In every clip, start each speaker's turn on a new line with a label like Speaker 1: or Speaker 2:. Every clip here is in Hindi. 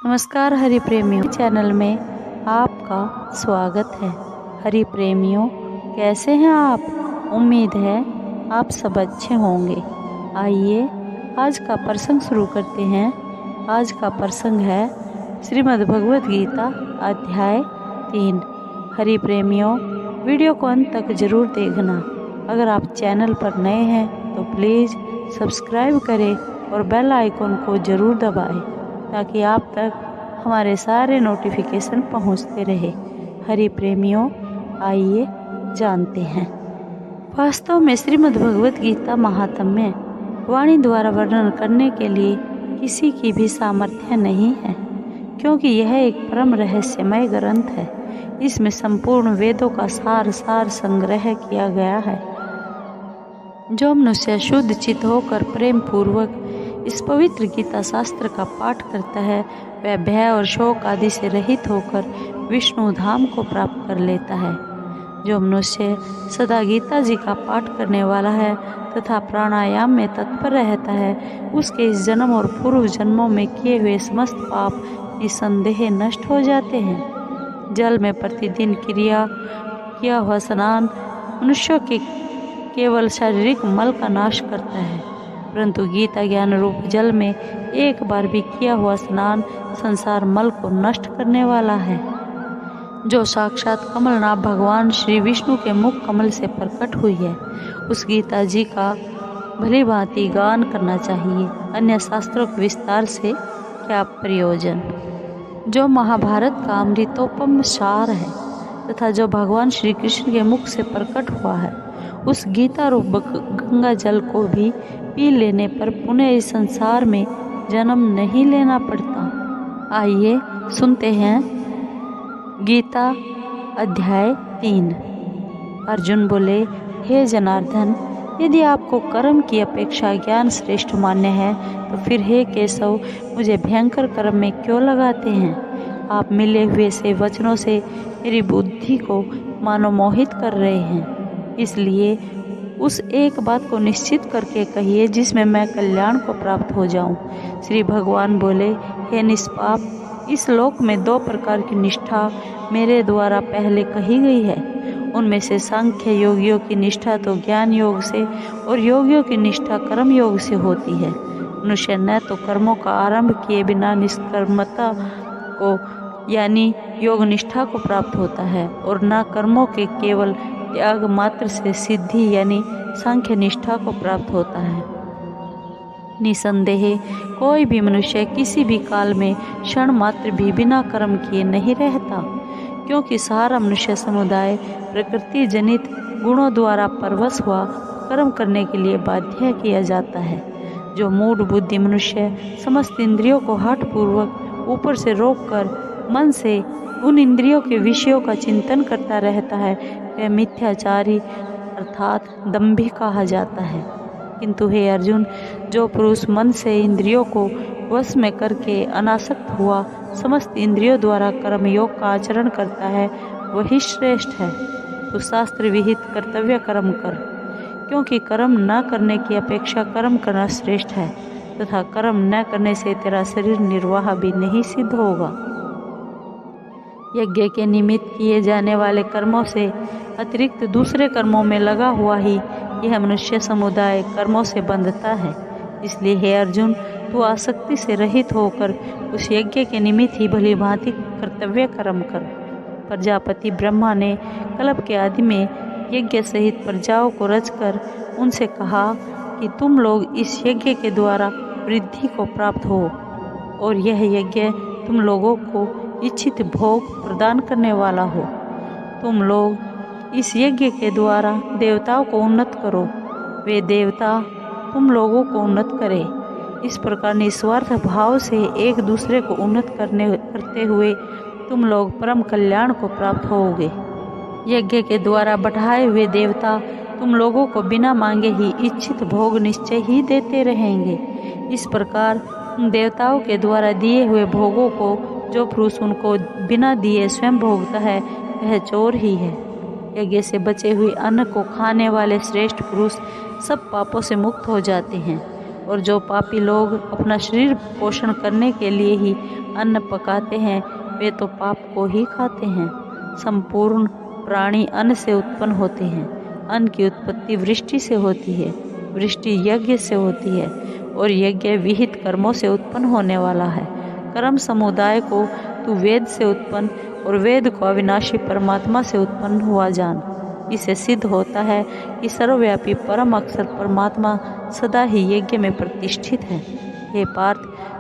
Speaker 1: नमस्कार हरि प्रेमियों चैनल में आपका स्वागत है। हरि प्रेमियों, कैसे हैं आप? उम्मीद है आप सब अच्छे होंगे। आइए आज का प्रसंग शुरू करते हैं। आज का प्रसंग है श्रीमद् भगवत गीता अध्याय 3। हरि प्रेमियों, वीडियो को अंत तक जरूर देखना। अगर आप चैनल पर नए हैं तो प्लीज़ सब्सक्राइब करें और बेल आइकन को ज़रूर दबाएं ताकि आप तक हमारे सारे नोटिफिकेशन पहुंचते रहे। हरि प्रेमियों, आइए जानते हैं। वास्तव में श्रीमद् भगवत गीता महात्म्य वाणी द्वारा वर्णन करने के लिए किसी की भी सामर्थ्य नहीं है, क्योंकि यह एक परम रहस्यमय ग्रंथ है। इसमें संपूर्ण वेदों का सार संग्रह किया गया है। जो मनुष्य शुद्ध चित्त होकर प्रेम पूर्वक इस पवित्र गीता शास्त्र का पाठ करता है, वह भय और शोक आदि से रहित होकर विष्णु धाम को प्राप्त कर लेता है। जो मनुष्य सदा गीता जी का पाठ करने वाला है तथा प्राणायाम में तत्पर रहता है, उसके इस जन्म और पूर्व जन्मों में किए हुए समस्त पाप निसंदेह नष्ट हो जाते हैं। जल में प्रतिदिन किया हुआ स्नान मनुष्यों के केवल शारीरिक मल का नाश करता है, परंतु गीता ज्ञान रूप जल में एक बार भी किया हुआ स्नान संसार मल को नष्ट करने वाला है। जो साक्षात कमलनाथ भगवान श्री विष्णु के मुख कमल से प्रकट हुई है, उस गीता जी का भली भांति गान करना चाहिए, अन्य शास्त्रों के विस्तार से क्या प्रयोजन। जो महाभारत का अमृतोपम सार है तथा जो भगवान श्री कृष्ण के मुख से प्रकट हुआ है, उस गीता रूप गंगा जल को भी पी लेने पर पुनः इस संसार में जन्म नहीं लेना पड़ता। आइए सुनते हैं गीता अध्याय 3। अर्जुन बोले, हे जनार्दन, यदि आपको कर्म की अपेक्षा ज्ञान श्रेष्ठ मान्य है तो फिर हे केशव, मुझे भयंकर कर्म में क्यों लगाते हैं? आप मिले हुए से वचनों से मेरी बुद्धि को मानो मोहित कर रहे हैं। इसलिए उस एक बात को निश्चित करके कहिए जिसमें मैं कल्याण को प्राप्त हो जाऊं। श्री भगवान बोले, हे निष्पाप, इस लोक में 2 प्रकार की निष्ठा मेरे द्वारा पहले कही गई है। उनमें से सांख्य योगियों की निष्ठा तो ज्ञान योग से और योगियों की निष्ठा कर्म योग से होती है। मनुष्य न तो कर्मों का आरंभ किए बिना निष्कर्मता को यानी योग निष्ठा को प्राप्त होता है और न कर्मों के केवल त्याग मात्र से सिद्धि यानी सांख्य निष्ठा को प्राप्त होता है। निसंदेह कोई भी मनुष्य किसी भी काल में क्षण मात्र भी बिना कर्म किए नहीं रहता, क्योंकि सारा मनुष्य समुदाय प्रकृति जनित गुणों द्वारा परवश हुआ कर्म करने के लिए बाध्य किया जाता है। जो मूढ़ बुद्धि मनुष्य समस्त इंद्रियों को हठपूर्वक ऊपर से रोककर मन से उन इंद्रियों के विषयों का चिंतन करता रहता है, वह मिथ्याचारी अर्थात दंभी कहा जाता है। किंतु हे अर्जुन, जो पुरुष मन से इंद्रियों को वश में करके अनासक्त हुआ समस्त इंद्रियों द्वारा कर्म योग का आचरण करता है, वही श्रेष्ठ है। तो शास्त्र विहित कर्तव्य कर्म कर, क्योंकि कर्म न करने की अपेक्षा कर्म करना श्रेष्ठ है तथा कर्म न करने से तेरा शरीर निर्वाह भी नहीं सिद्ध होगा। यज्ञ के निमित्त किए जाने वाले कर्मों से अतिरिक्त दूसरे कर्मों में लगा हुआ ही यह मनुष्य समुदाय कर्मों से बंधता है। इसलिए हे अर्जुन, तू आसक्ति से रहित होकर उस यज्ञ के निमित्त ही भली भांति कर्तव्य कर्म कर। प्रजापति ब्रह्मा ने कल्प के आदि में यज्ञ सहित प्रजाओं को रचकर उनसे कहा कि तुम लोग इस यज्ञ के द्वारा वृद्धि को प्राप्त हो और यह यज्ञ तुम लोगों को इच्छित भोग प्रदान करने वाला हो। तुम लोग इस यज्ञ के द्वारा देवताओं को उन्नत करो, वे देवता तुम लोगों को उन्नत करें। इस प्रकार निस्वार्थ भाव से एक दूसरे को उन्नत करते हुए तुम लोग परम कल्याण को प्राप्त होोगे। यज्ञ के द्वारा बढ़ाए हुए देवता तुम लोगों को बिना मांगे ही इच्छित भोग निश्चय ही देते रहेंगे। इस प्रकार देवताओं के द्वारा दिए हुए भोगों को जो पुरुष उनको बिना दिए स्वयं भोगता है, वह चोर ही है। यज्ञ से बचे हुए अन्न को खाने वाले श्रेष्ठ पुरुष सब पापों से मुक्त हो जाते हैं और जो पापी लोग अपना शरीर पोषण करने के लिए ही अन्न पकाते हैं वे तो पाप को ही खाते हैं। संपूर्ण प्राणी अन्न से उत्पन्न होते हैं। अन्न की उत्पत्ति वृष्टि से होती है, वृष्टि यज्ञ से होती है और यज्ञ विहित कर्मों से उत्पन्न होने वाला है। कर्म समुदाय को तू वेद से उत्पन्न और वेद को अविनाशी परमात्मा से उत्पन्न हुआ जान। इसे सिद्ध होता है कि सर्वव्यापी परम अक्षर परमात्मा सदा ही यज्ञ में प्रतिष्ठित है। हे पार्थ,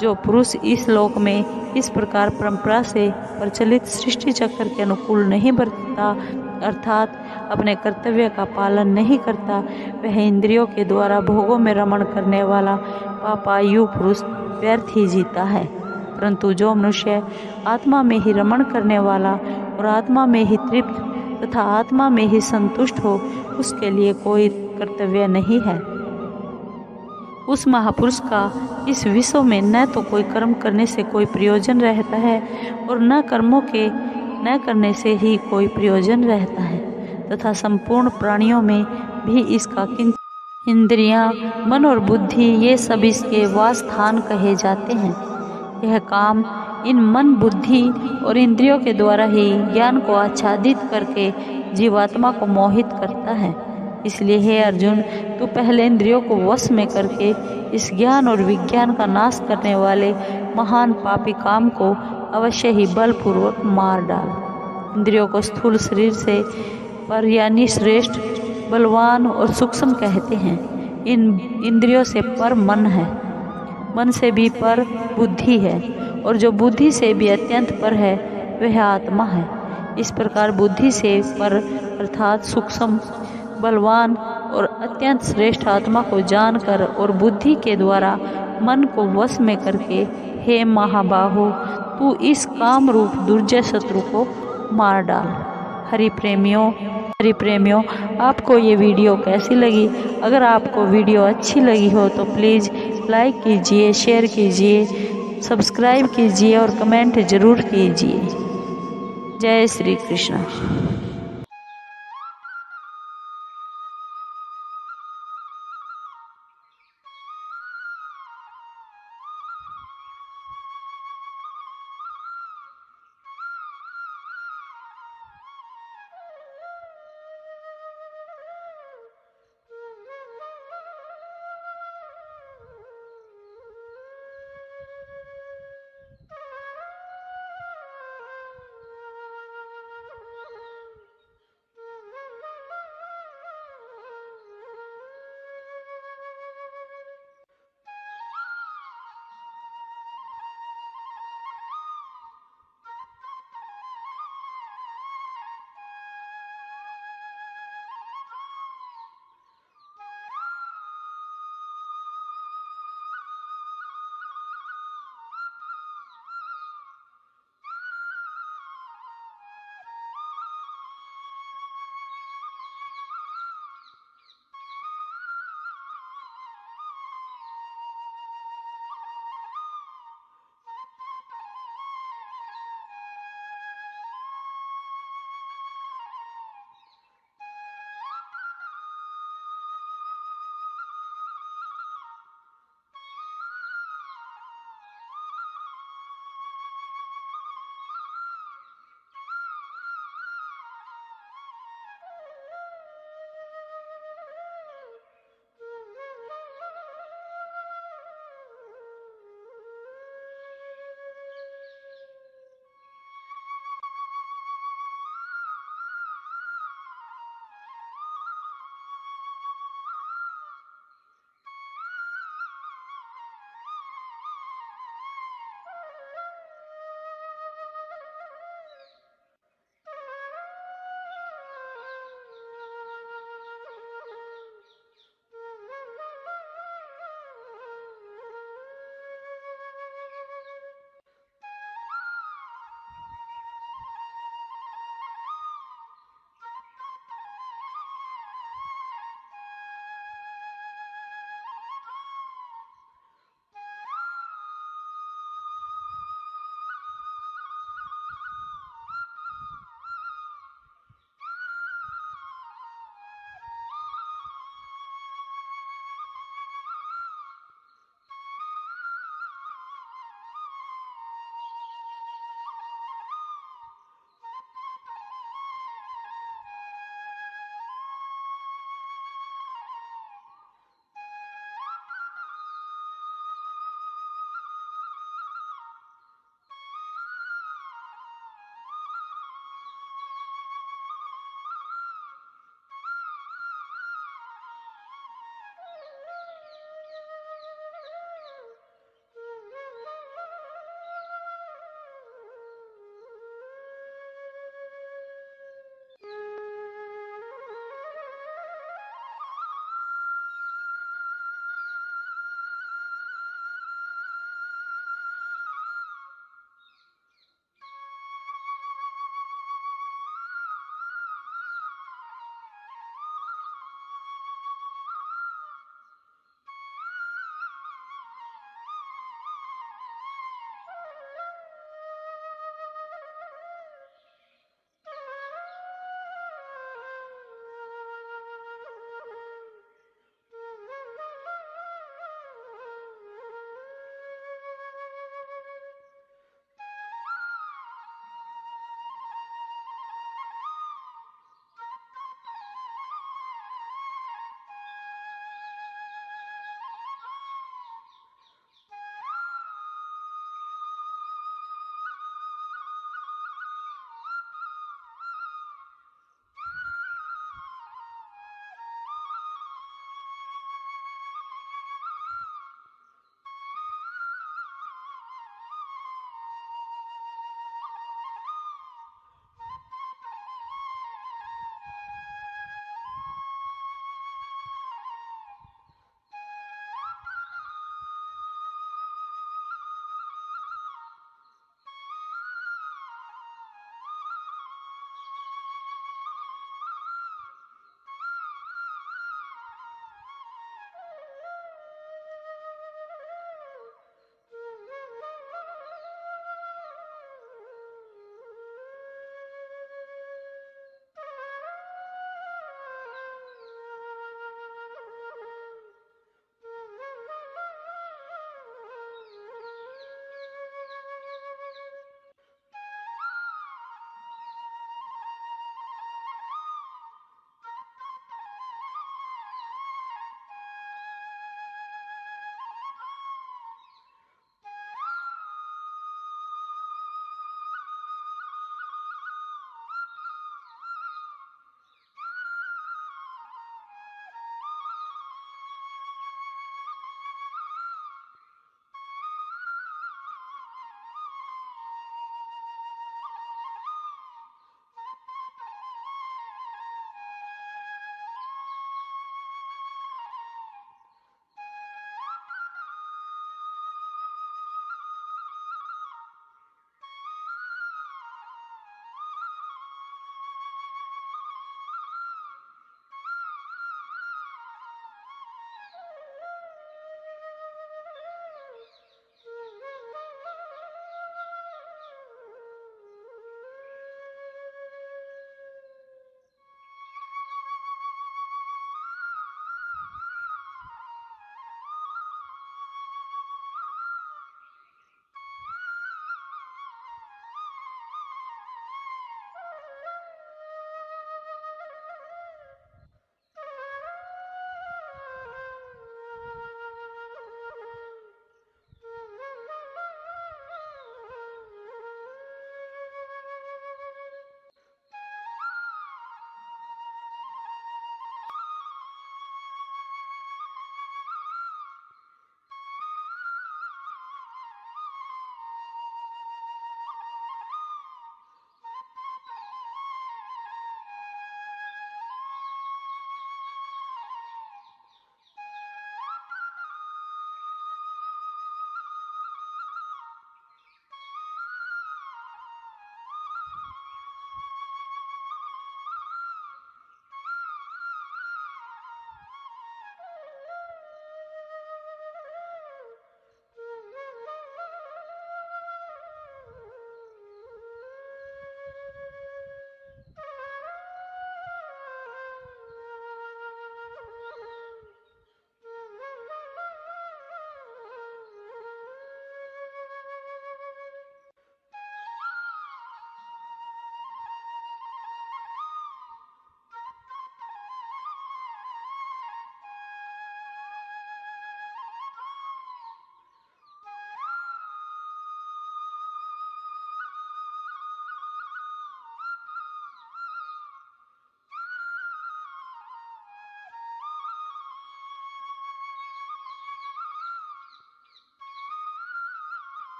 Speaker 1: जो पुरुष इस लोक में इस प्रकार परंपरा से प्रचलित सृष्टि चक्र के अनुकूल नहीं बरतता, अर्थात अपने कर्तव्य का पालन नहीं करता, वह इंद्रियों के द्वारा भोगों में रमण करने वाला पापायु पुरुष व्यर्थ ही जीता है। परंतु जो मनुष्य आत्मा में ही रमण करने वाला और आत्मा में ही तृप्त तथा आत्मा में ही संतुष्ट हो, उसके लिए कोई कर्तव्य नहीं है। उस महापुरुष का इस विश्व में न तो कोई कर्म करने से कोई प्रयोजन रहता है और न कर्मों के न करने से ही कोई प्रयोजन रहता है, तथा संपूर्ण प्राणियों में भी इसका इंद्रियां, मन और बुद्धि ये सब इसके वासस्थान कहे जाते हैं। यह काम इन मन, बुद्धि और इंद्रियों के द्वारा ही ज्ञान को आच्छादित करके जीवात्मा को मोहित करता है। इसलिए हे अर्जुन, तू पहले इंद्रियों को वश में करके इस ज्ञान और विज्ञान का नाश करने वाले महान पापी काम को अवश्य ही बलपूर्वक मार डाल। इंद्रियों को स्थूल शरीर से पर यानी श्रेष्ठ, बलवान और सूक्ष्म कहते हैं। इन इंद्रियों से पर मन है, मन से भी पर बुद्धि है और जो बुद्धि से भी अत्यंत पर है वह आत्मा है। इस प्रकार बुद्धि से पर अर्थात सूक्ष्म, बलवान और अत्यंत श्रेष्ठ आत्मा को जानकर और बुद्धि के द्वारा मन को वश में करके, हे महाबाहो, तू इस काम रूप दुर्जय शत्रु को मार डाल। हरि प्रेमियों, आपको ये वीडियो कैसी लगी? अगर आपको वीडियो अच्छी लगी हो तो प्लीज़ लाइक कीजिए, शेयर कीजिए, सब्सक्राइब कीजिए और कमेंट ज़रूर कीजिए। जय श्री कृष्ण।